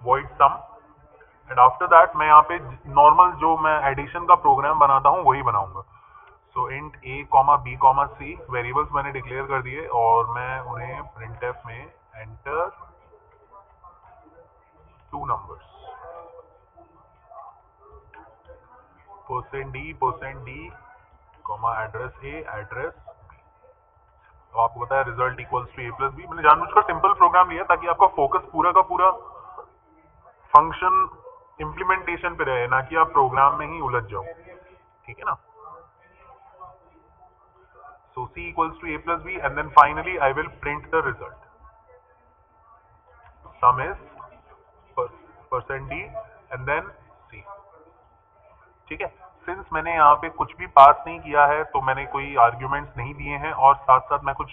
void sum and after that मैं यहाँ पे नॉर्मल जो मैं एडिशन का प्रोग्राम बनाता हूँ वही बनाऊंगा। So int a comma b comma c variables मैंने डिक्लेयर कर दिए और मैं उन्हें प्रिंटफ में enter 2 numbers %d comma address a address b। तो आपको पता है result equals to a plus b। मैंने जानबूझकर सिंपल प्रोग्राम लिया ताकि आपका फोकस पूरा का पूरा फंक्शन इम्प्लीमेंटेशन पे रहे, ना कि आप प्रोग्राम में ही उलझ जाओ। ठीक है ना। So c equals to a plus b and then finally I will print the result. Sum is %d and then c। ठीक है। सिंस मैंने यहाँ पे कुछ भी पास नहीं किया है तो मैंने कोई आर्ग्यूमेंट्स नहीं दिए हैं और साथ साथ मैं कुछ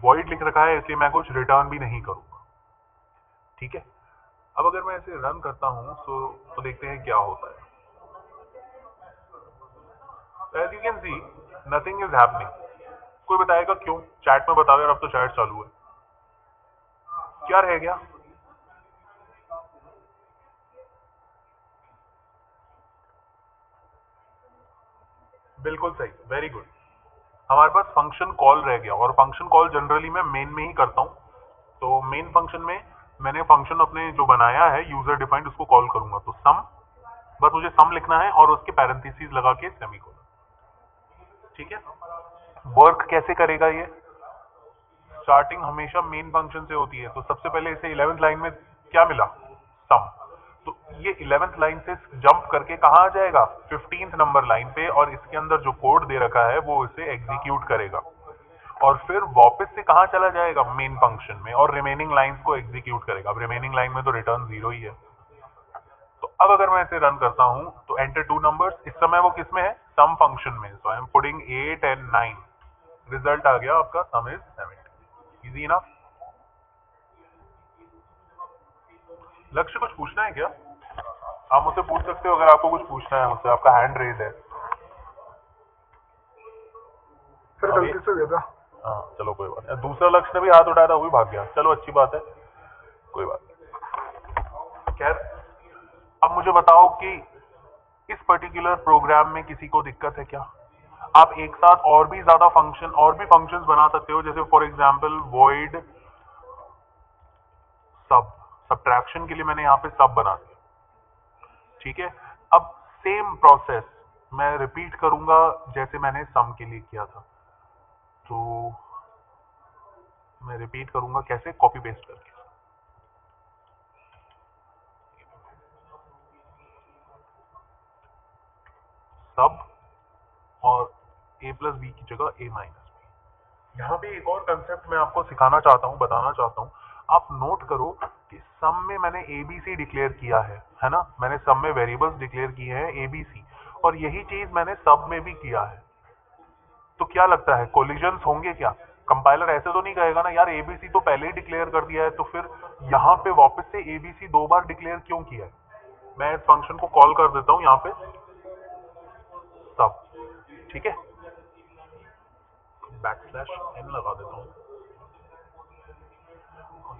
वॉइड लिख रखा है, इसलिए मैं कुछ रिटर्न भी नहीं करूंगा। ठीक है। अब अगर मैं इसे रन करता हूं तो देखते हैं क्या होता है। As you can see, nothing is happening। कोई बताएगा क्यों? चैट में बताओ यार, अब तो चैट चालू है, क्या रह गया? बिल्कुल सही, वेरी गुड। हमारे पास फंक्शन कॉल रह गया और फंक्शन कॉल जनरली मैं मेन में ही करता हूं। तो मेन फंक्शन में मैंने फंक्शन अपने जो बनाया है यूजर डिफाइंड उसको कॉल करूंगा। तो सम, बस मुझे सम लिखना है और उसके पैरेंथेसिस लगा के सेमीकोलन। ठीक है। वर्क कैसे करेगा ये? स्टार्टिंग हमेशा मेन फंक्शन से होती है। तो सबसे पहले इसे 11th लाइन में क्या मिला? सम। तो ये 11th लाइन से जंप करके कहाँ आ जाएगा? 15th नंबर लाइन पे, और इसके अंदर जो कोड दे रखा है वो इसे एग्जीक्यूट करेगा और फिर वापस से कहाँ चला जाएगा? मेन फंक्शन में, और रिमेनिंग लाइंस को एग्जीक्यूट करेगा। अब रिमेनिंग लाइन में तो रिटर्न 0 ही है। तो अब अगर मैं इसे रन करता हूं तो एंटर 2 नंबर्स, इस समय वो किस में है? सम फंक्शन में। So I am putting 8 and 9। Result आ गया आपका सम इज 70। इजी ना। लक्ष्य कुछ पूछना है क्या? आप मुझसे पूछ सकते हो अगर आपको कुछ पूछना है मुझसे। आपका हैंड रेज है। सर गलती से हो गया था। हाँ चलो कोई बात नहीं। दूसरा लक्ष्य ने भी हाथ उठाया था, वो भी भाग गया। चलो अच्छी बात है, कोई बात नहीं। खैर अब मुझे बताओ कि इस पर्टिकुलर प्रोग्राम में किसी को दिक्कत है क्या? आप एक साथ और भी ज्यादा फंक्शन और भी फंक्शंस बना सकते हो, जैसे फॉर एग्जांपल वॉइड सब। सब्ट्रैक्शन के लिए मैंने यहाँ पे सब बना दिया। ठीक है। अब सेम प्रोसेस मैं रिपीट करूंगा जैसे मैंने सम के लिए किया था। तो मैं रिपीट करूंगा कैसे? कॉपी पेस्ट करके। सब और a प्लस बी की जगह a माइनस बी। यहाँ पे एक और कंसेप्ट मैं आपको सिखाना चाहता हूँ, बताना चाहता हूँ। आप नोट करो कि सम में मैंने ABC डिक्लेयर किया है ना। मैंने सम में वेरिएबल्स डिक्लेयर किए हैं ABC, और यही चीज मैंने सब में भी किया है। तो क्या लगता है कोलिजन्स होंगे क्या? कंपाइलर ऐसे तो नहीं कहेगा ना यार ABC तो पहले ही डिक्लेयर कर दिया है, तो फिर यहाँ पे वापस से ABC 2 बार डिक्लेयर क्यों किया है? मैं इस फंक्शन को कॉल कर देता हूँ यहाँ पे सब। ठीक है। \n लगा देता हूँ,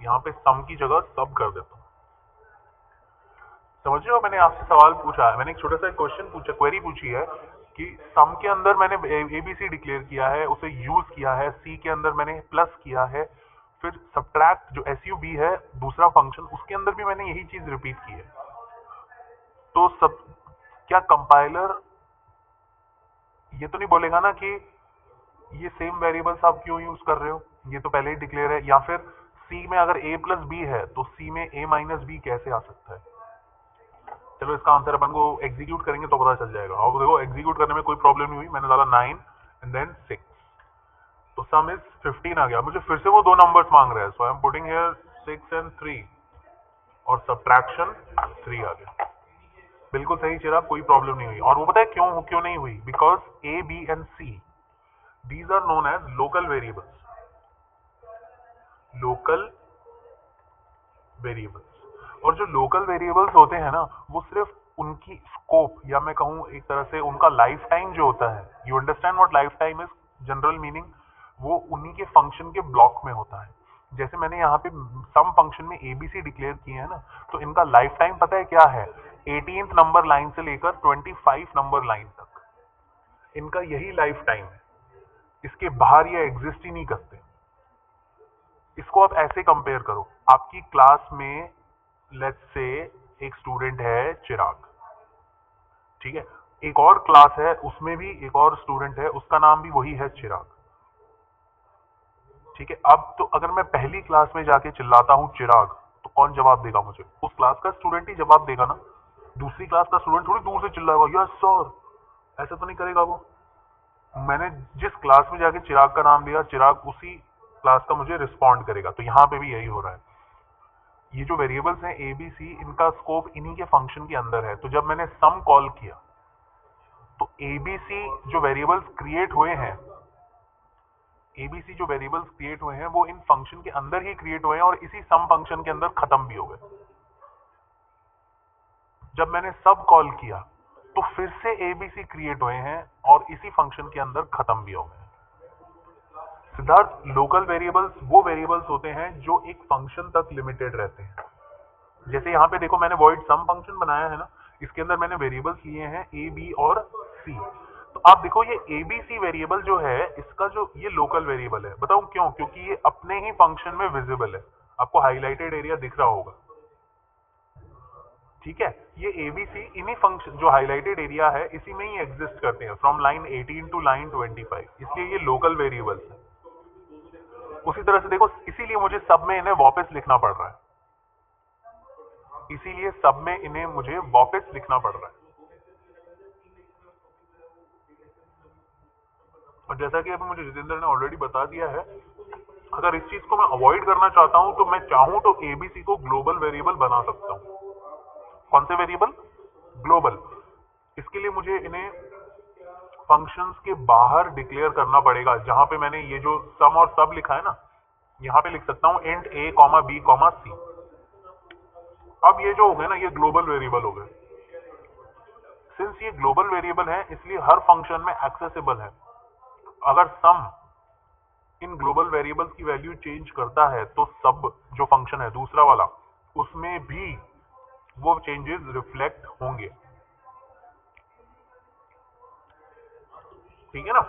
यहाँ पे सम की जगह सब कर देता हूँ। समझ रहे हो? मैंने आपसे सवाल पूछा है, मैंने एक छोटा सा क्वेश्चन पूछा, क्वेरी पूछी है कि सम के अंदर मैंने ABC डिक्लेयर किया है, उसे यूज किया है। सी के अंदर मैंने प्लस किया है। फिर सब्ट्रैक्ट जो SUB है दूसरा फंक्शन, उसके अंदर भी मैंने यही चीज रिपीट की है। तो सब क्या कंपाइलर ये तो नहीं बोलेगा ना कि ये सेम वेरिएबल्स आप क्यों यूज कर रहे हो, ये तो पहले ही डिक्लेयर है? या फिर सी में अगर a प्लस बी है तो सी में a माइनस बी कैसे आ सकता है? चलो इसका आंसर अपन को एग्जीक्यूट करेंगे तो पता चल जाएगा। और देखो एग्जीक्यूट करने में कोई प्रॉब्लम नहीं हुई। मैंने डाला 9 एंड देन 6, तो सम इज 15 आ गया। मुझे फिर से वो 2 नंबर्स मांग रहे हैं। So I am putting here 6 and 3 और सब्ट्रैक्शन 3 आ गया। बिल्कुल सही चिराग, कोई प्रॉब्लम नहीं हुई। और वो पता है क्यों नहीं हुई? Because A, B and C these are known as local variables। Local variables, और जो लोकल वेरिएबल्स होते हैं ना वो सिर्फ उनकी स्कोप, या मैं कहूँ एक तरह से उनका लाइफ टाइम जो होता है, you understand what life time is? General meaning वो उन्हीं के फंक्शन के ब्लॉक में होता है। जैसे मैंने यहाँ पे सम फंक्शन में एबीसी डिक्लेयर किए हैं ना, तो इनका लाइफ टाइम पता है क्या है? 18th नंबर लाइन से लेकर 25 नंबर लाइन तक इनका यही लाइफ टाइम है। इसके बाहर ये एग्जिस्ट ही नहीं करते। इसको आप ऐसे कंपेयर करो, आपकी क्लास में लेट्स से एक स्टूडेंट है चिराग, ठीक है, एक और क्लास है उसमें भी एक और स्टूडेंट है, उसका नाम भी वही है चिराग, ठीक है। अब तो अगर मैं पहली क्लास में जाके चिल्लाता हूं चिराग, तो कौन जवाब देगा मुझे? उस क्लास का स्टूडेंट ही जवाब देगा ना। दूसरी क्लास का स्टूडेंट थोड़ी दूर से चिल्लाएगा यस सर, ऐसा तो नहीं करेगा वो। मैंने जिस क्लास में जाके चिराग का नाम लिया, चिराग उसी क्लास का मुझे रिस्पॉन्ड करेगा। तो यहाँ पे भी यही हो रहा है। ये जो वेरिएबल्स हैं ए बी सी, इनका स्कोप इन्हीं के फंक्शन के अंदर है। तो जब मैंने सम कॉल किया तो एबीसी जो वेरिएबल्स क्रिएट हुए हैं, एबीसी जो वेरिएबल्स क्रिएट हुए हैं वो इन फंक्शन के अंदर ही क्रिएट हुए हैं और इसी सम फंक्शन के अंदर खत्म भी हो गए। जब मैंने सब कॉल किया तो फिर से एबीसी क्रिएट हुए हैं और इसी फंक्शन के अंदर खत्म भी हो गए। सिद्धार्थ, लोकल वेरिएबल्स वो वेरिएबल्स होते हैं जो एक फंक्शन तक लिमिटेड रहते हैं। जैसे यहाँ पे देखो, मैंने वॉइड सम फंक्शन बनाया है ना, इसके अंदर मैंने वेरिएबल्स लिए हैं ए बी और सी। तो आप देखो ये ए बी सी वेरिएबल जो है, इसका जो ये लोकल वेरिएबल है, बताऊं क्यों? क्योंकि ये अपने ही फंक्शन में विजिबल है। आपको हाईलाइटेड एरिया दिख रहा होगा, ठीक है। ये एबीसी इन्हीं फंक्शन जो हाईलाइटेड एरिया है इसी में ही एग्जिस्ट करते हैं, फ्रॉम लाइन 18 टू लाइन 25, इसलिए ये लोकल वेरिएबल्स है। उसी तरह से देखो, इसीलिए मुझे सब में इन्हें वापस लिखना पड़ रहा है, इसीलिए सब में इन्हें मुझे वापस लिखना पड़ रहा है। और जैसा कि अभी मुझे जितेंद्र ने ऑलरेडी बता दिया है, अगर इस चीज को मैं अवॉइड करना चाहता हूं तो मैं चाहूं तो एबीसी को ग्लोबल वेरिएबल बना सकता हूं। कौन से वेरिएबल? ग्लोबल। इसके लिए मुझे इन्हें फंक्शंस के बाहर डिक्लेयर करना पड़ेगा। जहां पे मैंने ये जो सम और सब लिखा है ना, यहां पे लिख सकता हूं इंट a, b, c। अब ये जो हो गए ना, ये ग्लोबल वेरिएबल हो गए। सिंस ये ग्लोबल वेरिएबल है इसलिए हर फंक्शन में एक्सेसिबल है। अगर सम इन ग्लोबल वेरिएबल्स की वैल्यू चेंज करता है तो सब जो फंक्शन है दूसरा वाला, उसमें भी वो चेंजेस रिफ्लेक्ट होंगे, ठीक है ना।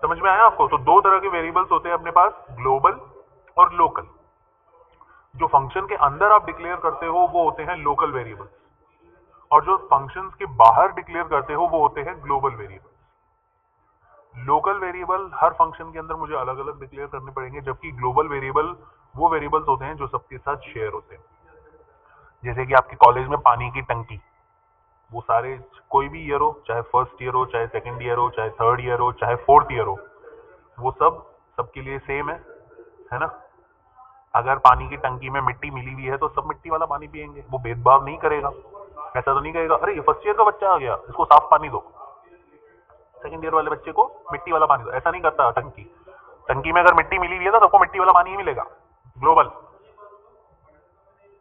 समझ में आया आपको? तो दो तरह के वेरिएबल्स होते हैं अपने पास, ग्लोबल और लोकल। जो फंक्शन के अंदर आप डिक्लेयर करते हो वो होते हैं लोकल वेरिएबल्स, और जो फंक्शंस के बाहर डिक्लेयर करते हो वो होते हैं ग्लोबल वेरिएबल्स। लोकल वेरिएबल हर फंक्शन के अंदर मुझे अलग अलग डिक्लेयर करने पड़ेंगे, जबकि ग्लोबल वेरिएबल वो वेरिएबल्स होते हैं जो सबके साथ शेयर होते हैं। जैसे कि आपके कॉलेज में पानी की टंकी, वो सारे कोई भी ईयर हो, चाहे फर्स्ट ईयर हो, चाहे सेकंड ईयर हो, चाहे थर्ड ईयर हो, चाहे फोर्थ ईयर हो, वो सब सबके लिए सेम है ना। अगर पानी की टंकी में मिट्टी मिली हुई है तो सब मिट्टी वाला पानी पिएंगे, वो भेदभाव नहीं करेगा। ऐसा तो नहीं कहेगा अरे ये फर्स्ट ईयर का बच्चा आ गया, इसको साफ पानी दो, सेकंड ईयर वाले बच्चे को मिट्टी वाला पानी दो। ऐसा नहीं करता टंकी। टंकी में अगर मिट्टी मिली हुई है तो सबको मिट्टी वाला पानी ही मिलेगा, ग्लोबल।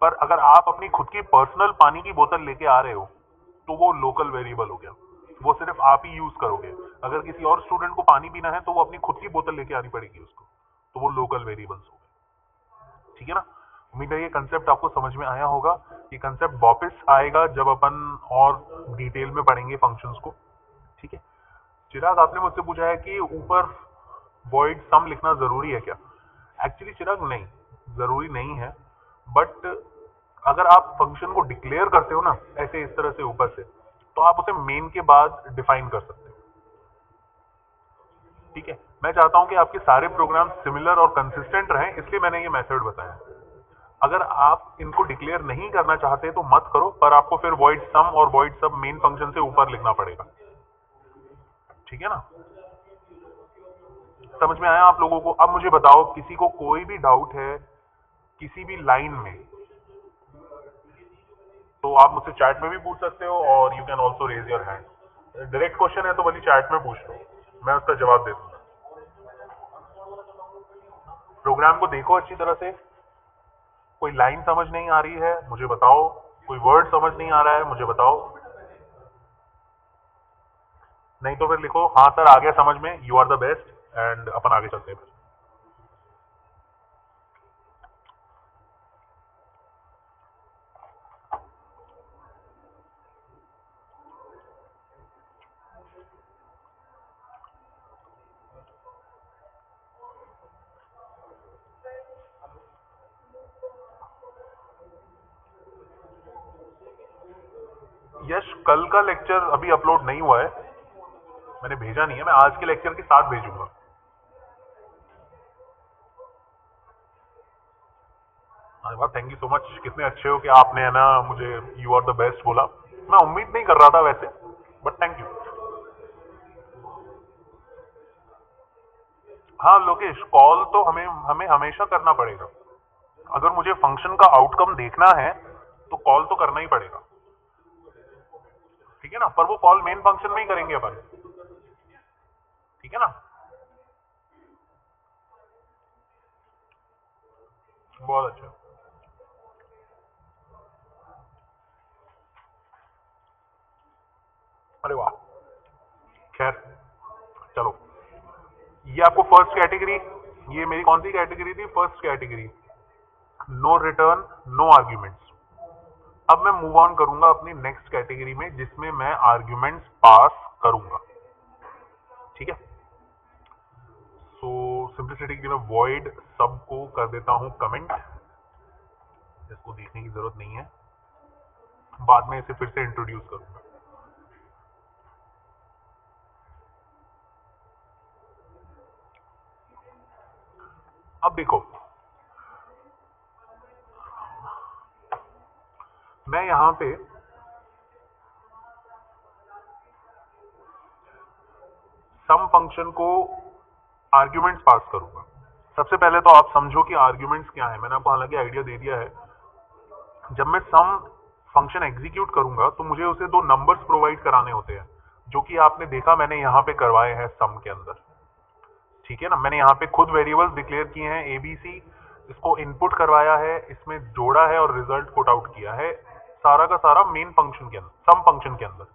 पर अगर आप अपनी खुद की पर्सनल पानी की बोतल लेके आ रहे हो तो वो लोकल वेरिएबल हो गया, वो सिर्फ आप ही यूज करोगे। अगर किसी और स्टूडेंट को पानी पीना है तो वो अपनी खुद की बोतल लेके आनी पड़ेगी उसको, तो वो लोकल वेरिएबल्स हो गए, ठीक है ना। उम्मीद है ये कंसेप्ट आपको समझ में आया होगा। ये कंसेप्ट वापस आएगा जब अपन और डिटेल में पढ़ेंगे फंक्शंस को, ठीक है। चिराग, आपने मुझसे पूछा है कि ऊपर वॉइड सम लिखना जरूरी है क्या? एक्चुअली चिराग, नहीं जरूरी नहीं है, बट अगर आप फंक्शन को डिक्लेयर करते हो ना ऐसे इस तरह से ऊपर से, तो आप उसे मेन के बाद डिफाइन कर सकते हो, ठीक है। मैं चाहता हूं कि आपके सारे प्रोग्राम सिमिलर और कंसिस्टेंट रहें, इसलिए मैंने ये मेथड बताया। अगर आप इनको डिक्लेयर नहीं करना चाहते तो मत करो, पर आपको फिर वॉइड सम और वॉइड सब मेन फंक्शन से ऊपर लिखना पड़ेगा, ठीक है ना। समझ में आया आप लोगों को? अब मुझे बताओ, किसी को कोई भी डाउट है किसी भी लाइन में, तो आप मुझसे चैट में भी पूछ सकते हो, और you can also raise your hand. Direct question है तो भले चैट में पूछ लो, मैं उसका जवाब दे दूंगा। प्रोग्राम को देखो अच्छी तरह से। कोई लाइन समझ नहीं आ रही है मुझे बताओ, कोई वर्ड समझ नहीं आ रहा है मुझे बताओ, नहीं तो फिर लिखो हाँ सर आ गया समझ में, you are the best, and अपन आगे चलते हैं। यश कल का लेक्चर अभी अपलोड नहीं हुआ है, मैंने भेजा नहीं है, मैं आज के लेक्चर के साथ भेजूंगा। अरे वाह, थैंक यू सो मच, कितने अच्छे हो कि आपने है ना मुझे यू आर द बेस्ट बोला। मैं उम्मीद नहीं कर रहा था वैसे, बट थैंक यू। हाँ लोकेश, कॉल तो हमें हमें हमेशा करना पड़ेगा। अगर मुझे फंक्शन का आउटकम देखना है तो कॉल तो करना ही पड़ेगा, ठीक है ना। पर वो कॉल मेन फंक्शन में ही करेंगे अपन, ठीक है ना। बहुत अच्छा। अरे वाह, खैर चलो, ये आपको फर्स्ट कैटेगरी, ये मेरी कौन सी कैटेगरी थी, first category, no return no arguments. अब मैं मूव ऑन करूंगा अपनी नेक्स्ट कैटेगरी में जिसमें मैं आर्ग्यूमेंट्स पास करूंगा, ठीक है। सो सिंपलिसिटी के लिए मैं वॉइड सब को कर देता हूं कमेंट, इसको देखने की जरूरत नहीं है, बाद में इसे फिर से इंट्रोड्यूस करूंगा। अब देखो, मैं यहां पे सम फंक्शन को आर्ग्यूमेंट्स पास करूंगा। सबसे पहले तो आप समझो कि आर्ग्यूमेंट्स क्या है, मैंने आपको हालांकि आइडिया दे दिया है। जब मैं सम फंक्शन एग्जीक्यूट करूंगा तो मुझे उसे दो नंबर्स प्रोवाइड कराने होते हैं, जो कि आपने देखा मैंने यहाँ पे करवाए हैं सम के अंदर, ठीक है ना। मैंने यहाँ पे खुद वेरिएबल्स डिक्लेयर किए हैं एबीसी, इसको इनपुट करवाया है, इसमें जोड़ा है और रिजल्ट पुट आउट किया है, सारा का सारा मेन फंक्शन के अंदर, सम फंक्शन के अंदर।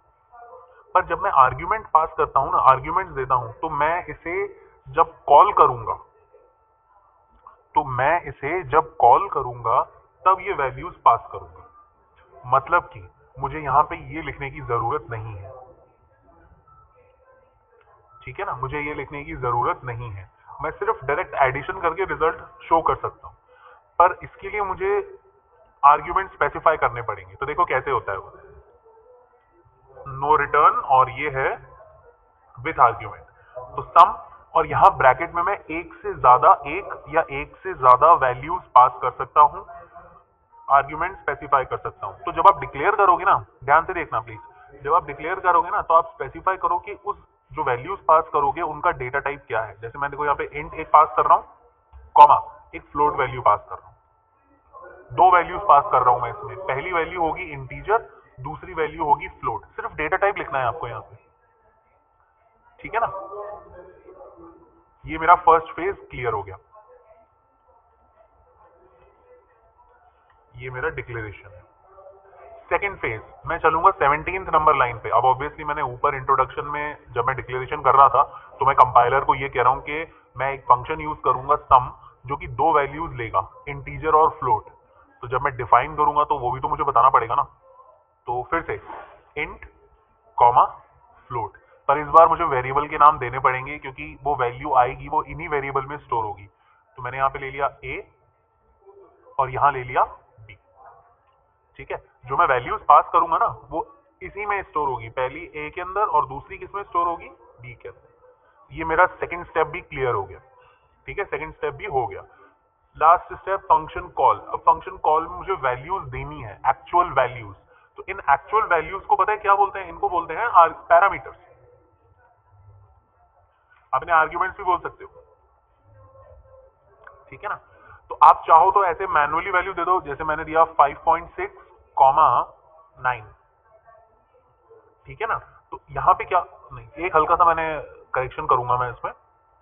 पर जब मैं आर्ग्यूमेंट पास करता हूं ना, आर्ग्यूमेंट्स देता हूं, तो मैं इसे जब कॉल करूंगा, तो मैं इसे जब कॉल करूंगा तब ये वैल्यूज पास करूंगा। मतलब कि मुझे यहां पे ये लिखने की जरूरत नहीं है, ठीक है ना, मुझे ये लिखने की जरूरत नहीं है, मैं सिर्फ डायरेक्ट एडिशन करके रिजल्ट शो कर सकता हूं। पर इसके लिए मुझे आर्ग्यूमेंट स्पेसिफाई करने पड़ेंगे, तो देखो कैसे होता है वो, नो रिटर्न और ये है विथ आर्ग्यूमेंट, तो सम, और यहां ब्रैकेट में मैं एक से ज्यादा, एक या एक से ज्यादा वैल्यूज पास कर सकता हूं, आर्ग्यूमेंट स्पेसिफाई कर सकता हूं। तो जब आप डिक्लेयर करोगे ना, ध्यान से देखना प्लीज, जब आप डिक्लेयर करोगे ना तो आप स्पेसिफाई करो कि उस जो वैल्यूज पास करोगे उनका डेटा टाइप क्या है। जैसे मैं देखो यहाँ पे इंट एक पास कर रहा हूं, कॉमा एक फ्लोट वैल्यू पास कर रहा हूं, दो वैल्यूज पास कर रहा हूं मैं इसमें, पहली वैल्यू होगी इंटीजर, दूसरी वैल्यू होगी फ्लोट। सिर्फ डेटा टाइप लिखना है आपको यहाँ पे, ठीक है ना। ये मेरा फर्स्ट फेज क्लियर हो गया, ये मेरा डिक्लेरेशन है। सेकंड फेज मैं चलूंगा 17th नंबर लाइन पे। अब ऑब्वियसली मैंने ऊपर इंट्रोडक्शन में जब मैं डिक्लेरेशन कर रहा था तो मैं कंपाइलर को ये कह रहा हूं कि मैं एक फंक्शन यूज करूंगा सम, जो कि दो वैल्यूज लेगा, इंटीजर और फ्लोट। तो जब मैं डिफाइन करूंगा तो वो भी तो मुझे बताना पड़ेगा ना। तो फिर से इंट कॉमा फ्लोट, पर इस बार मुझे वेरिएबल के नाम देने पड़ेंगे क्योंकि वो वैल्यू आएगी वो इन्हीं वेरिएबल में स्टोर होगी। तो मैंने यहाँ पे ले लिया ए और यहाँ ले लिया बी, ठीक है। जो मैं वैल्यूज पास करूंगा ना वो इसी में स्टोर होगी, पहली ए के अंदर और दूसरी किसमें स्टोर होगी, बी के अंदर। ये मेरा सेकंड स्टेप भी क्लियर हो गया, ठीक है, सेकंड स्टेप भी हो गया। Last step function call. अब फंक्शन कॉल में मुझे वैल्यूज देनी है, एक्चुअल वैल्यूज। तो इन एक्चुअल वैल्यूज को पता है क्या बोलते हैं, इनको बोलते हैं पैरामीटर्स। अपने आर्ग्यूमेंट्स भी बोल सकते हो, ठीक है ना। तो आप चाहो तो ऐसे मैनुअली वैल्यू दे दो, जैसे मैंने दिया 5.6 कॉमा 9, ठीक है ना। तो यहां पे क्या, नहीं एक हल्का सा मैंने करेक्शन करूंगा मैं इसमें,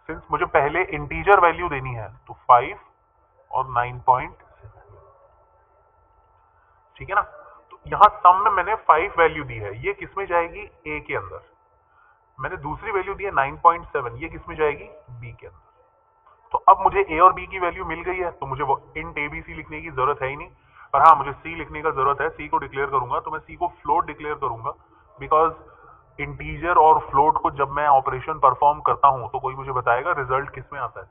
सिंस मुझे पहले इंटीजर वैल्यू देनी है तो 5 और 9.7, ठीक है ना। तो यहां सम में मैंने 5 वैल्यू दी है, ये किसमें जाएगी, ए के अंदर। मैंने दूसरी वैल्यू दी है 9.7, ये किसमें जाएगी, बी के अंदर। तो अब मुझे ए और बी की वैल्यू मिल गई है, तो मुझे वो इंट एबीसी लिखने की जरूरत है ही नहीं। पर हाँ मुझे सी लिखने का जरूरत है, सी को डिक्लेयर करूंगा तो मैं सी को फ्लोट डिक्लेयर करूंगा, बिकॉज इंटीजर और फ्लोट को जब मैं ऑपरेशन परफॉर्म करता हूं तो कोई मुझे बताएगा रिजल्ट किस में आता है,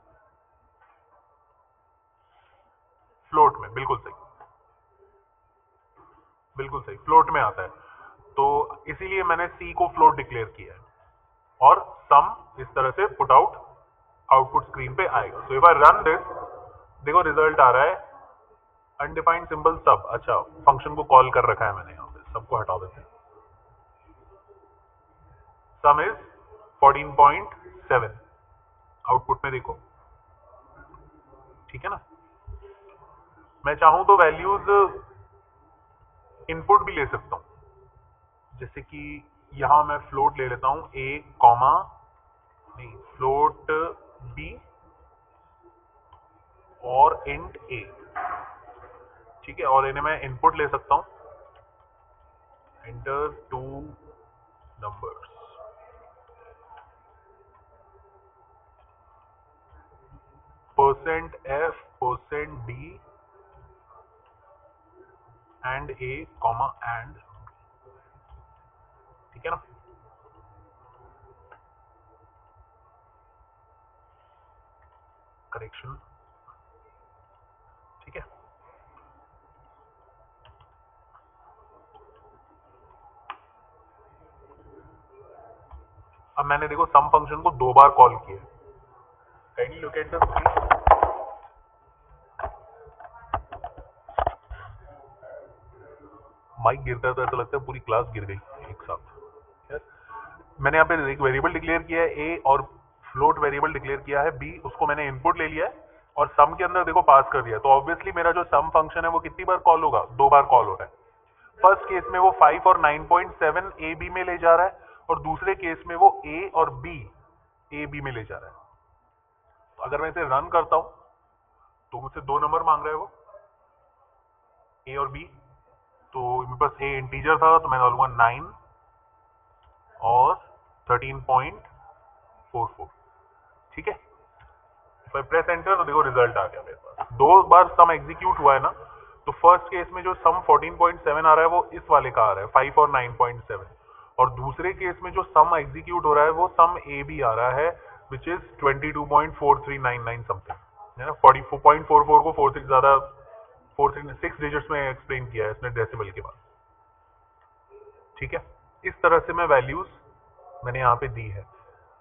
फ्लोट में। बिल्कुल सही, बिल्कुल सही, फ्लोट में आता है। तो इसीलिए मैंने सी को फ्लोट डिक्लेयर किया है और सम इस तरह से पुट आउट आउटपुट स्क्रीन पे आएगा। सो इफ आई रन दिस, देखो रिजल्ट आ रहा है अनडिफाइंड सिंबल सब। अच्छा, फंक्शन को कॉल कर रखा है मैंने, यहाँ पे सबको हटा देते हैं। सम इज 14.7 आउटपुट में देखो, ठीक है ना। मैं चाहूं तो वैल्यूज इनपुट भी ले सकता हूं, जैसे कि यहां मैं फ्लोट ले लेता हूं a कॉमा नहीं फ्लोट b और इंट a, ठीक है। और इन्हें मैं इनपुट ले सकता हूं, enter 2 numbers, %f %d and a comma and, ठीक है ना। करेक्शन, ठीक है। अब मैंने देखो सम फंक्शन को 2 बार कॉल किया। Kindly look at the screen. Mike गिरता है तो ऐसा लगता है पूरी क्लास गिर गई एक साथ। मैंने यहाँ पे एक वेरिएबल डिक्लेयर किया है a और फ्लोट वेरिएबल डिक्लेयर किया है b, उसको मैंने इनपुट ले लिया है और सम के अंदर देखो पास कर दिया। तो ऑब्वियसली मेरा जो सम फंक्शन है वो कितनी बार कॉल होगा? 2 बार कॉल हो रहा है। फर्स्ट केस में वो 5 और 9.7 a b में ले जा रहा है और दूसरे केस में वो a और b a b में ले जा रहा है। तो अगर मैं इसे रन करता हूं तो मुझसे 2 नंबर मांग रहा है वो a और b। तो मेरे पास a इंटीजर था तो मैं डालूंगा 9 और 13.44, ठीक है। प्रेस एंटर तो देखो रिजल्ट आ गया मेरे पास। 2 बार सम एग्जीक्यूट हुआ है ना, तो फर्स्ट केस में जो सम 14.7 आ रहा है वो इस वाले का आ रहा है 5 और 9.7, और दूसरे केस में जो सम एग्जीक्यूट हो रहा है वो सम ए बी आ रहा है विच इज 22.4399 समथिंग, है ना। 44.44 को 4 से ज्यादा 6 डिजिट्स में एक्सप्लेन किया है इसने डेसिमल के बाद, ठीक है। इस तरह से मैं वैल्यूज मैंने यहाँ पे दी है।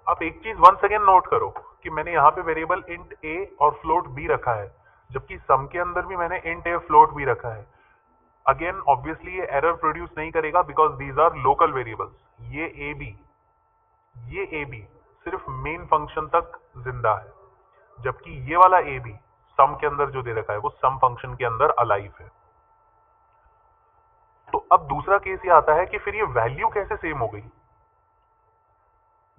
आप एक चीज वंस अगेन नोट करो कि मैंने यहाँ पे वेरिएबल इंट a और फ्लोट b रखा है, जबकि सम के अंदर भी मैंने इंट a फ्लोट b रखा है। अगेन ऑब्वियसली ये एरर प्रोड्यूस नहीं करेगा because these are local variables. ये a b सिर्फ मेन फंक्शन तक जिंदा है, जबकि ये वाला a b सम के अंदर जो दे रखा है वो सम फंक्शन के अंदर अलाइव है। तो अब दूसरा केस ये आता है कि फिर ये वैल्यू कैसे सेम हो गई?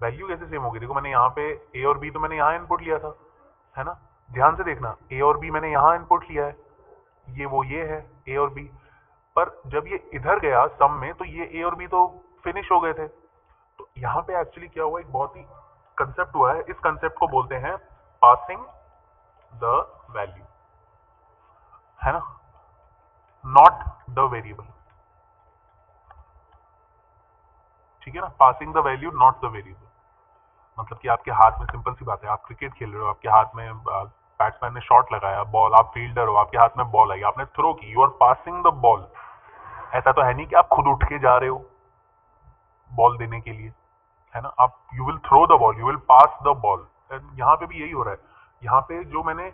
वैल्यू कैसे सेम होगी? देखो मैंने यहाँ पे a और b तो मैंने यहाँ इनपुट लिया था, है ना। ध्यान से देखना, a और b मैंने यहाँ इनपुट लिया है, ये है a और b। पर जब ये इधर गया सम में तो ये a और b तो फिनिश हो गए थे। तो यहाँ पे एक्चुअली क्या हुआ, एक बहुत ही कंसेप्ट हुआ है। इस कंसेप्ट को बोलते हैं पासिंग द वैल्यू, है ना, नॉट द वेरिएबल, ठीक है ना। Passing the value not the variable मतलब कि आपके हाथ में, सिंपल सी बात है, आप क्रिकेट खेल रहे हो, आपके हाथ में बैट्समैन ने शॉट लगाया, बॉल, आप फील्डर हो, आपके हाथ में बॉल आई, आपने थ्रो की, you are passing the ball. ऐसा तो है नहीं कि आप खुद उठ के जा रहे हो बॉल देने के लिए, है ना। आप you will throw the ball, you will pass the ball. यहाँ पे भी यही हो रहा है। यहाँ पे जो मैंने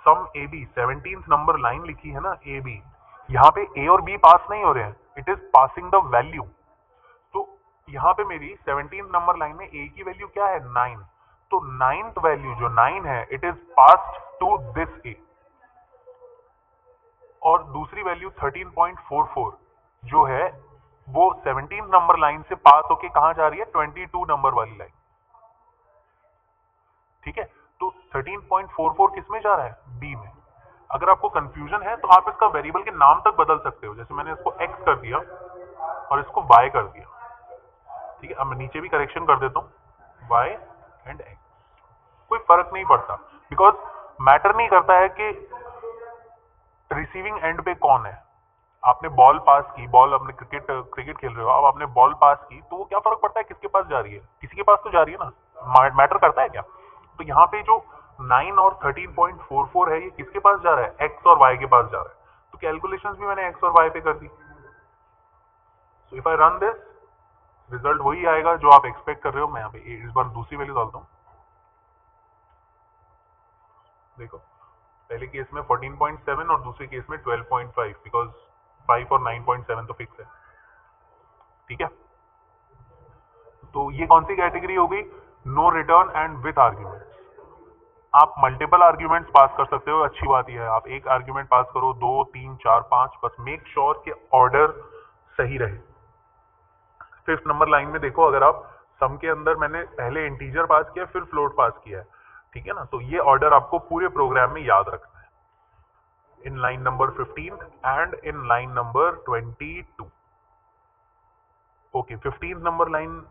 sum A B 17th number line लिखी है ना, ए बी, यहाँ पे ए और बी पास नहीं हो रहे हैं, it is passing the value. तो यहाँ पे मेरी 17th नंबर लाइन में a की वैल्यू क्या है? 9। तो 9th वैल्यू जो 9 है it is passed to this a, और दूसरी वैल्यू 13.44 जो है वो 17th नंबर लाइन से पास होके कहां जा रही है? 22 नंबर वाली लाइन, ठीक है। तो 13.44 किस में जा रहा है? b में। अगर आपको कंफ्यूजन है तो आप इसका वेरिएबल के नाम तक बदल सकते हो, जैसे मैंने इसको x कर दिया और इसको y कर दिया, ठीक है। अब मैं नीचे भी करेक्शन कर देता हूँ y एंड x, कोई फर्क नहीं पड़ता, बिकॉज मैटर नहीं करता है कि रिसीविंग एंड पे कौन है। आपने बॉल पास की, बॉल अपने क्रिकेट खेल रहे हो, अब आपने बॉल पास की तो वो क्या फर्क पड़ता है किसके पास जा रही है? किसी के पास तो जा रही है ना, मैटर करता है क्या? तो यहाँ पे जो 9 और 13.44 है ये किसके पास जा रहा है? x और y के पास जा रहा है। तो कैलकुलेशंस भी मैंने x और y पे कर दी। So if I run this, result वही आएगा जो आप एक्सपेक्ट कर रहे हो। मैं यहाँ पे इस बार दूसरी वैल्यू डालता हूँ। देखो पहले केस में 14.7 और दूसरे केस में 12.5, बिकॉज 5 और 9.7 तो फिक्स है। ठीक है, तो ये कौन सी कैटेगरी हो गई? No return and with arguments. आप मल्टीपल आर्ग्यूमेंट्स पास कर सकते हो, अच्छी बात यह है। आप एक आर्ग्यूमेंट पास करो, 2 3 4 5, बस मेक श्योर कि ऑर्डर सही रहे। 5th नंबर लाइन में देखो, अगर आप सम के अंदर मैंने पहले इंटीजर पास किया फिर फ्लोट पास किया है, ठीक है ना, तो ये ऑर्डर आपको पूरे प्रोग्राम में याद रखना है, in line number 15 and in line number 22। Okay, 15th number line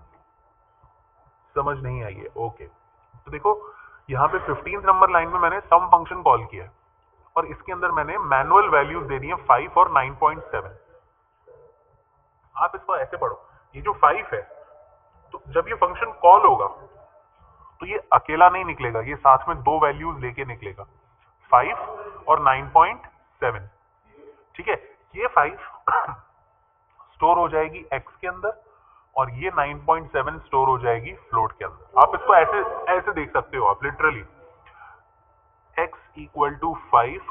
समझ नहीं आई है। ओके, तो देखो यहाँ पे 15th नंबर लाइन में मैंने सम फंक्शन कॉल किया है और इसके अंदर मैंने मैनुअल वैल्यूज दे दी है 5 और 9.7। आप इसको ऐसे पढ़ो, ये जो 5 है, तो जब ये फंक्शन कॉल होगा तो ये अकेला नहीं निकलेगा, ये साथ में दो वैल्यूज लेके निकलेगा, 5 और 9.7। ठीक है, ये 5 स्टोर हो जाएगी x के अंदर और ये 9.7 स्टोर हो जाएगी फ्लोट के अंदर। आप इसको ऐसे ऐसे देख सकते हो, आप literally x equal to 5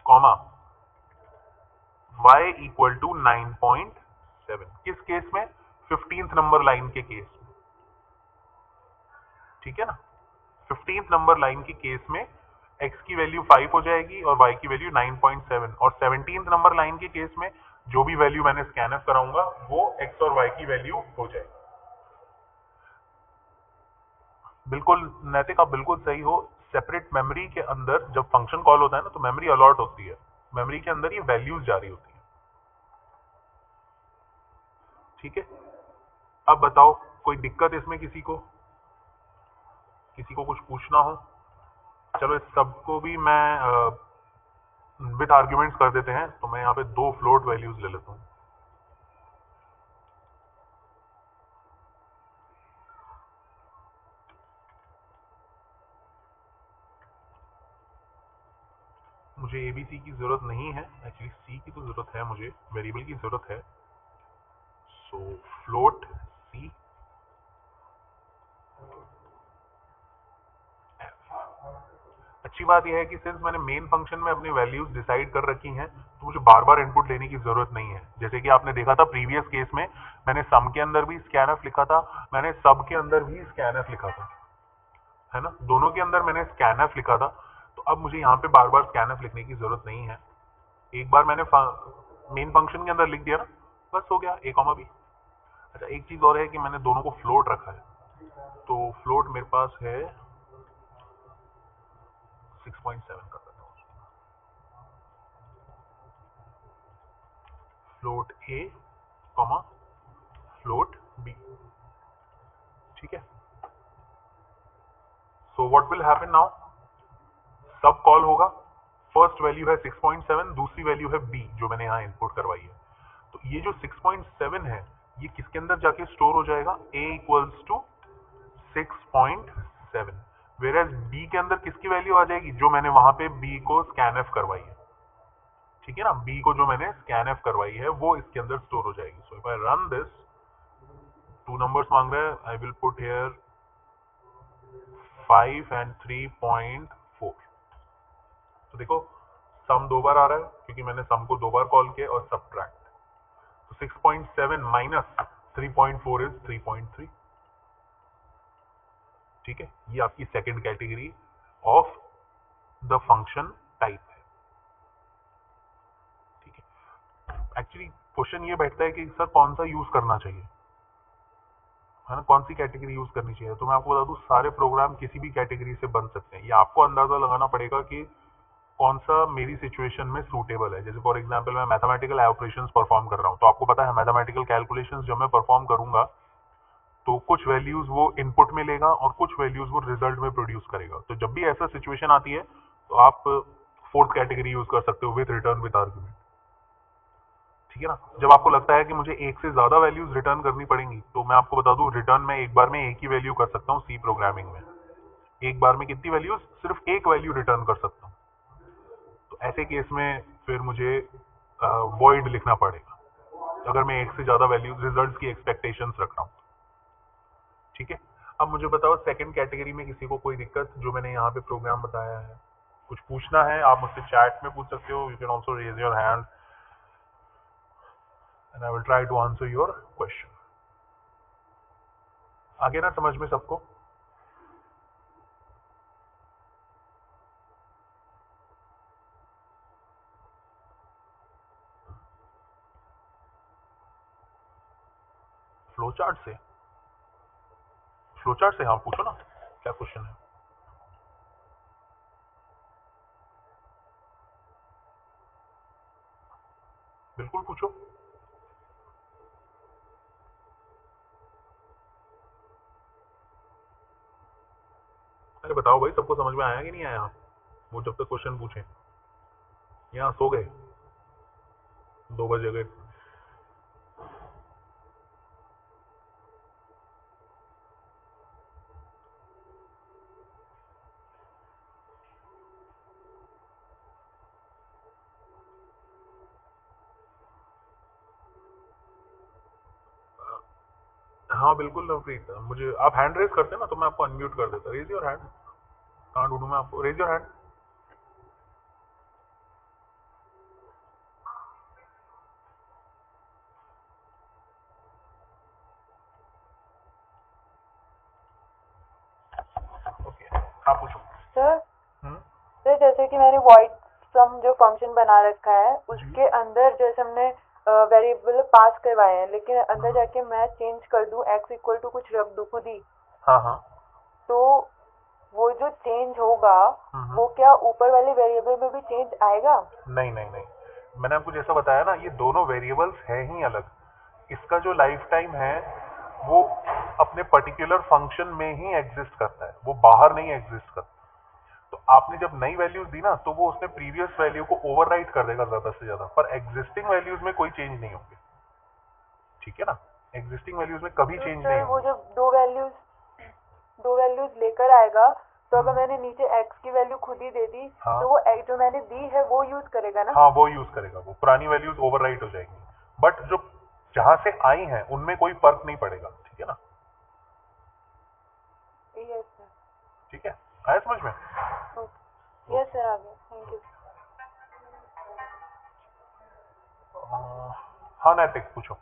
comma y equal to 9.7। किस केस में? 15th नंबर लाइन के केस में। ठीक है ना, 15th नंबर लाइन के केस में x की वैल्यू 5 हो जाएगी और y की वैल्यू 9.7, और 17th नंबर लाइन के केस में जो भी वैल्यू मैंने स्कैनफ कराऊंगा वो x और y की वैल्यू हो जाएगी। बिल्कुल नैतिक, आप बिल्कुल सही हो। सेपरेट मेमोरी के अंदर जब फंक्शन कॉल होता है ना, तो मेमोरी अलॉट होती है, मेमोरी के अंदर ये वैल्यूज जारी होती है। ठीक है, अब बताओ कोई दिक्कत इसमें? किसी को कुछ पूछना हो? चलो इस सबको भी मैं विद आर्ग्यूमेंट्स कर देते हैं, तो मैं यहाँ पे 2 फ्लोट वैल्यूज ले लेता हूँ। मुझे एबीसी की जरूरत नहीं है, एक्चुअली सी की तो जरूरत है, मुझे वेरिएबल की जरूरत है। सो फ्लोट सी एफ। अच्छी बात यह है कि सिंस मैंने मेन फंक्शन में अपनी वैल्यूज डिसाइड कर रखी हैं, तो मुझे बार बार इनपुट लेने की जरूरत नहीं है। जैसे कि आपने देखा था प्रीवियस केस में, मैंने सम के अंदर भी स्कैनफ लिखा था, मैंने सब के अंदर भी स्कैनफ लिखा था, है ना, दोनों के अंदर मैंने स्कैनफ लिखा था। तो अब मुझे यहाँ पे बार बार स्कैनफ लिखने की जरूरत नहीं है, एक बार मैंने मेन फंक्शन के अंदर लिख दिया ना, बस हो गया, ए कॉमा बी। अच्छा, एक चीज और है कि मैंने दोनों को फ्लोट रखा है, तो फ्लोट मेरे पास है 6.7 कर देता हूँ, फ्लोट ए कॉमा फ्लोट बी। ठीक है, so what will happen now, सब कॉल होगा, फर्स्ट वैल्यू है 6.7, दूसरी वैल्यू है b जो मैंने यहाँ इनपुट करवाई है। तो ये जो 6.7 है ये किसके अंदर जाके स्टोर हो जाएगा? a equals to 6.7, whereas b के अंदर किसकी वैल्यू आ जाएगी? जो मैंने वहां पे b को स्कैनफ करवाई है। ठीक है ना, b को जो मैंने स्कैनफ करवाई है वो इसके अंदर स्टोर हो जाएगी। सो if I run this, 2 numbers मांग रहा है, I will put here 5 and 3.4। तो देखो सम 2 बार आ रहा है क्योंकि मैंने सम को 2 बार कॉल किया, और सब्ट्रैक्ट, तो 6.7 माइनस 3.4 इज 3.3। ठीक है, ये आपकी second category of the function type है। ठीक है, एक्चुअली क्वेश्चन ये बैठता है कि सर कौन सा यूज करना चाहिए, है ना, कौन सी कैटेगरी यूज करनी चाहिए। तो मैं आपको बता दूं, सारे प्रोग्राम किसी भी कैटेगरी से बन सकते हैं, ये आपको अंदाजा लगाना पड़ेगा कि कौन सा मेरी सिचुएशन में सूटेबल है। जैसे फॉर एग्जांपल मैं मैथमेटिकल ऑपरेशंस परफॉर्म कर रहा हूं, तो आपको पता है मैथमेटिकल कैलकुलेशंस जब मैं परफॉर्म करूंगा तो कुछ वैल्यूज वो इनपुट में लेगा और कुछ वैल्यूज वो रिजल्ट में प्रोड्यूस करेगा। तो जब भी ऐसा सिचुएशन आती है तो आप 4th कैटेगरी यूज कर सकते हो, विद रिटर्न विद आर्ग्यूमेंट। ठीक है ना, जब आपको लगता है कि मुझे एक से ज्यादा वैल्यूज रिटर्न करनी पड़ेंगी, तो मैं आपको बता दूं, रिटर्न में एक बार में एक ही वैल्यू कर सकता हूँ। सी प्रोग्रामिंग में एक बार में कितनी वैल्यूज? सिर्फ एक वैल्यू रिटर्न कर सकता हूँ। तो ऐसे केस में फिर मुझे वॉइड लिखना पड़ेगा, अगर मैं एक से ज्यादा वैल्यूज रिजल्ट्स की एक्सपेक्टेशंस रख रहा हूँ। ठीक है। अब मुझे बताओ सेकंड कैटेगरी में किसी को कोई दिक्कत, जो मैंने यहाँ पे प्रोग्राम बताया है? कुछ पूछना है आप मुझसे चैट में पूछ सकते हो, you can also raise your hand and I will try to answer your question. आगे ना समझ में सबको? फ्लो चार्ट से? फ्लो चार्ट से हाँ पूछो ना, क्या क्वेश्चन है? बिल्कुल पूछो। अरे बताओ भाई, सबको समझ में आया कि नहीं आया? वो जब तक क्वेश्चन पूछे, यहाँ सो गए, 2 बजे गए। हाँ बिल्कुल नवप्रीत, मुझे आप हैंड रेज करते ना तो मैं आपको अनम्यूट कर देता। Raise your hand. कहाँ ढूंढूं मैं आपको? Raise your hand. ओके, हाँ पूछो। सर हम्म, सर जैसे कि मैंने वॉइड सम जो फंक्शन बना रखा है उसके अंदर जैसे हमने वेरिएबल पास करवाए हैं, लेकिन अंदर जाके मैं चेंज कर दूं x इक्वल टू कुछ रख दूं खुद ही, हाँ हाँ। तो वो जो चेंज होगा वो क्या ऊपर वाले वेरिएबल में भी चेंज आएगा? नहीं नहीं नहीं, मैंने आपको जैसा बताया ना, ये दोनों वेरिएबल्स हैं ही अलग। इसका जो लाइफ टाइम है वो अपने पर्टिकुलर फंक्शन में ही एग्जिस्ट करता है, वो बाहर नहीं एग्जिस्ट करता। तो आपने जब नई वैल्यूज दी ना तो वो उसने प्रीवियस वैल्यू को ओवरराइट कर देगा ज्यादा से ज्यादा, पर एग्जिस्टिंग वैल्यूज में कोई चेंज नहीं होंगे। ठीक है ना, एग्जिस्टिंग वैल्यूज में कभी तो चेंज सर नहीं वो होंगे। जब दो वैल्यूज लेकर आएगा तो अगर मैंने नीचे x की वैल्यू खुद ही दे दी हाँ तो वो x जो मैंने दी है वो यूज करेगा ना? हाँ, वो यूज करेगा, वो पुरानी वैल्यूज ओवरराइट हो जाएंगी, बट जो जहां से आई हैं उनमें कोई फर्क नहीं पड़ेगा। ठीक है ना? Yes sir. ठीक है, आया समझ में? ओके यस सर, आ गया, थैंक यू। हाँ नैतिक पूछो।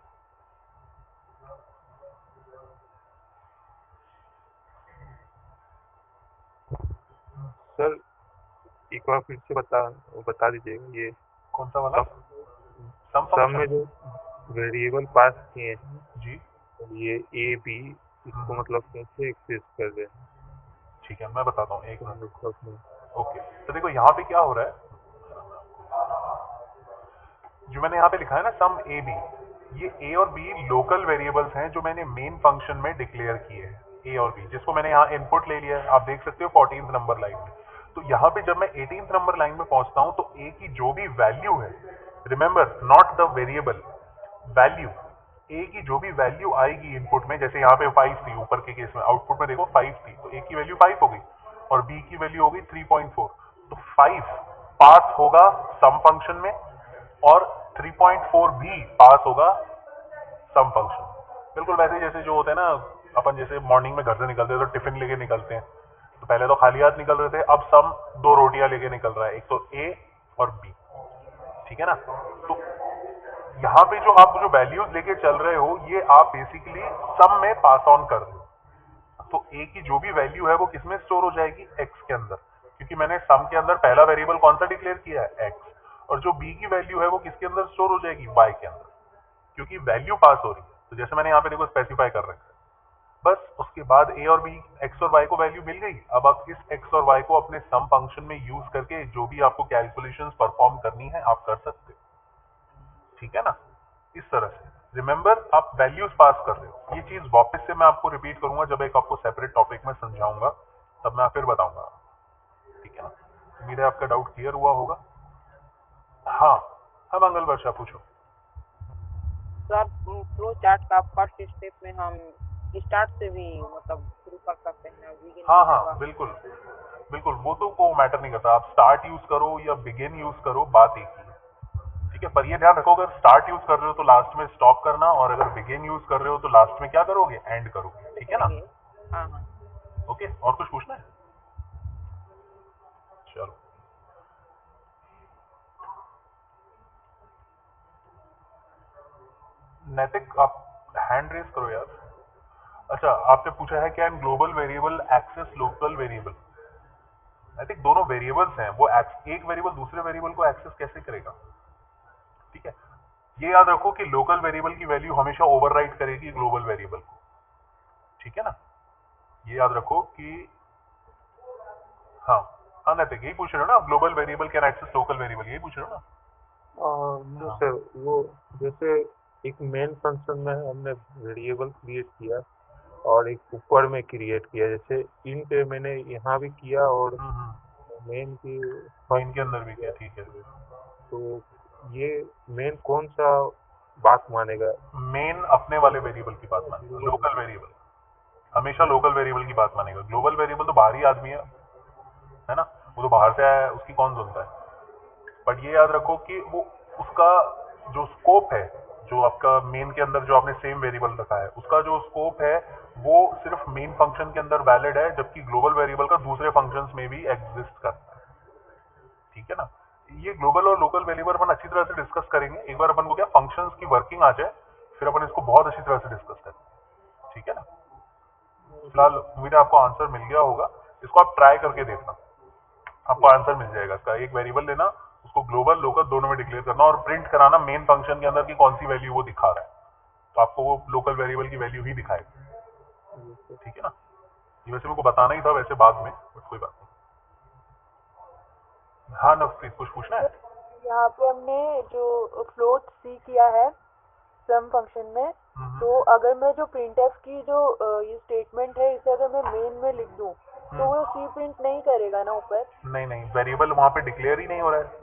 सर एक बार फिर से बता दीजिएगा ये कौन सा वाला? सम सब में फंक्शन? जो वेरिएबल पास किए हैं जी ये ए बी, इसको मतलब कैसे एक्सेस कर रहे हैं? ठीक है, मैं बताता हूँ, एक तो हम मिनट। लोग को अपने ओके, तो देखो यहाँ पे क्या हो रहा है, जो मैंने यहाँ पे लिखा है ना सम ए बी, ये ए और बी लोकल वेरिएबल्स हैं जो मैंने मेन फंक्शन में डिक्लेयर किए हैं, ए और बी, जिसको मैंने यहाँ इनपुट ले लिया है। आप देख सकते हो 14th नंबर लाइन में। तो यहाँ पे जब मैं 18th नंबर लाइन में पहुंचता हूँ तो ए की जो भी वैल्यू है, remember not the variable, value, A की जो भी वैल्यू आएगी इनपुट में, जैसे यहाँ पे 5 थी ऊपर के केस में, आउटपुट में देखो 5 थी, तो ए की वैल्यू 5 हो गई और बी की वैल्यू हो गई 3.4। तो 5 पास होगा सम फंक्शन में और 3.4 भी पास होगा सम फंक्शन। बिल्कुल वैसे ही जैसे जो होते हैं ना, अपन जैसे मॉर्निंग में घर से निकलते हैं तो टिफिन लेके निकलते हैं, तो पहले तो खाली हाथ निकल रहे थे, अब सम 2 रोटियां लेके निकल रहा है, एक तो ए और बी। ठीक है ना? तो यहाँ पे जो आप जो वैल्यूज लेके चल रहे हो ये आप बेसिकली सम में पास ऑन कर रहे हो। तो ए की जो भी वैल्यू है वो किसमें स्टोर हो जाएगी? एक्स के अंदर, क्योंकि मैंने सम के अंदर पहला वेरिएबल कौन सा डिक्लेयर किया है? एक्स। और जो बी की वैल्यू है वो किसके अंदर स्टोर हो जाएगी? वाई के अंदर, क्योंकि वैल्यू पास हो रही है। तो जैसे मैंने यहाँ पे देखो स्पेसिफाई कर रखा है, बस उसके बाद ए और बी, एक्स और वाई को वैल्यू मिल गई। अब आप इस एक्स और वाई को अपने सम फंक्शन में यूज करके जो भी आपको कैलकुलेशंस परफॉर्म करनी है आप कर सकते हो। ठीक है ना? इस तरह से रिमेंबर आप वैल्यूज पास कर रहे हो। ये चीज वापस से मैं आपको रिपीट करूंगा जब एक आपको सेपरेट टॉपिक में समझाऊंगा, तब मैं फिर बताऊंगा। ठीक है ना? उम्मीद है आपका डाउट क्लियर हुआ होगा। हाँ हाँ मंगल वर्षा पूछो। सर फ्लो चार्ट का फर्स्ट स्टेप में हम स्टार्ट से भी मतलब शुरू कर सकते हैं, begin हाँ करने हाँ का? बिल्कुल बिल्कुल, वो तो को मैटर नहीं करता, आप स्टार्ट यूज करो या बिगिन यूज करो, बात एक ही है। ठीक है, पर ये ध्यान रखो, अगर स्टार्ट यूज कर रहे हो तो लास्ट में स्टॉप करना, और अगर बिगिन यूज कर रहे हो तो लास्ट में क्या करोगे? एंड करोगे। ठीक है ना? हाँ हाँ। ओके, और कुछ पूछना है? चलो, नैतिक आप हैंड रेस करो यार। अच्छा, आपने पूछा है क्या इन global variable access local variable. I think दोनों वेरिएबल्स हैं, वो एक वेरिएबल दूसरे वेरिएबल को एक्सेस कैसे करेगा? ठीक है, ये याद रखो कि लोकल वेरिएबल की वैल्यू हमेशा ओवरराइड करेगी ग्लोबल वेरिएबल को। ठीक है ना, ये याद रखो कि हाँ हाँ नैतिक यही पूछ रहे हो ना, global variable can access local variable, यही पूछ रहे हो ना? नो हाँ। सर, वो जैसे एक मेन फंक्शन में हमने वेरिएबल क्रिएट किया और एक ऊपर में क्रिएट किया, जैसे इंट मैंने यहाँ भी किया और मेन की मेन के अंदर भी किया, ठीक है। तो ये मेन कौन सा बात मानेगा? मेन अपने वाले वेरिएबल की बात मानेगा, लोकल वेरिएबल हमेशा लोकल वेरिएबल की बात मानेगा। ग्लोबल वेरिएबल तो बाहरी आदमी है ना, वो तो बाहर से आया है, उसकी कौन सुनता है। बट ये याद रखो कि वो उसका जो स्कोप है, जो आपका मेन के अंदर जो आपने सेम वेरिएबल रखा है, उसका जो स्कोप है वो सिर्फ मेन फंक्शन के अंदर वैलिड है, जबकि ग्लोबल वेरिएबल का दूसरे फंक्शंस में भी एग्जिस्ट करता है। ठीक है ना, ये ग्लोबल और लोकल वेरिएबल अपन अच्छी तरह से डिस्कस करेंगे। एक बार अपन को क्या फंक्शंस की वर्किंग आ जाए, फिर अपन इसको बहुत अच्छी तरह से डिस्कस करेंगे। ठीक है ना, फिलहाल उम्मीद है आपको आंसर मिल गया होगा। इसको आप ट्राई करके देखना, आपको आंसर मिल जाएगा। इसका एक वेरिएबल लेना, उसको ग्लोबल लोकल दोनों में डिक्लेयर करना और प्रिंट कराना मेन फंक्शन के अंदर की कौन सी वैल्यू वो दिखा रहा है, तो आपको वो लोकल वेरिएबल की वैल्यू ही दिखाएगा। ठीक है ना, ये वैसे मेरे को बताना ही था वैसे बाद में, बट कोई बात नहीं। हाँ नवप्रीत, कुछ पूछना है? यहाँ पे हमने जो फ्लोट सी किया है सम फंक्शन में, तो अगर मैं जो प्रिंटफ की जो ये स्टेटमेंट है इसे अगर मैं मेन में लिख दूं तो वो सी प्रिंट नहीं करेगा ना ऊपर? नहीं नहीं, वेरिएबल वहां पे डिक्लेयर ही नहीं हो रहा है।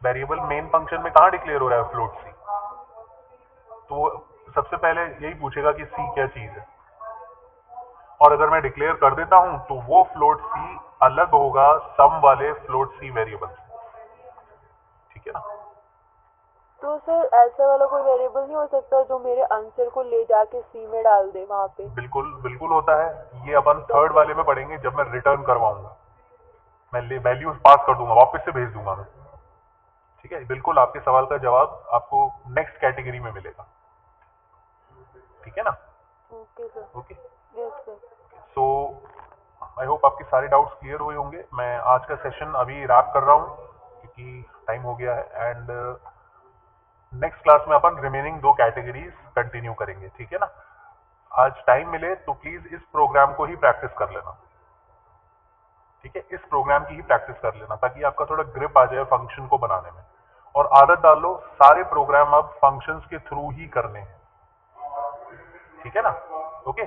वेरिएबल मेन फंक्शन में कहाँ डिक्लेयर हो रहा है फ्लोट सी? तो वो सबसे पहले यही पूछेगा कि सी क्या चीज है, और अगर मैं डिक्लेयर कर देता हूं तो वो फ्लोट सी अलग होगा सम वाले फ्लोट सी वेरिएबल से। ठीक है ना, तो सर ऐसा वाला कोई वेरिएबल नहीं हो सकता जो मेरे आंसर को ले जाके सी में डाल दे वहां पे? बिल्कुल बिल्कुल होता है। ये अपन थर्ड वाले में पढ़ेंगे जब मैं रिटर्न करवाऊंगा, मैं वैल्यूज पास कर दूंगा, वापस से भेज दूंगा मैं। ठीक है, बिल्कुल आपके सवाल का जवाब आपको नेक्स्ट कैटेगरी में मिलेगा। ठीक है ना, okay sir. Okay. Yes sir. So I hope आपके सारे डाउट्स क्लियर हुए होंगे। मैं आज का सेशन अभी रैप कर रहा हूँ क्योंकि टाइम हो गया है, एंड नेक्स्ट क्लास में अपन रिमेनिंग 2 कैटेगरीज कंटिन्यू करेंगे। ठीक है ना, आज टाइम मिले तो प्लीज इस प्रोग्राम को ही प्रैक्टिस कर लेना। ठीक है, इस प्रोग्राम की ही प्रैक्टिस कर लेना ताकि आपका थोड़ा ग्रिप आ जाए फंक्शन को बनाने में, और आदत डाल लो सारे प्रोग्राम अब फंक्शंस के थ्रू ही करने हैं। ठीक है ना, ओके।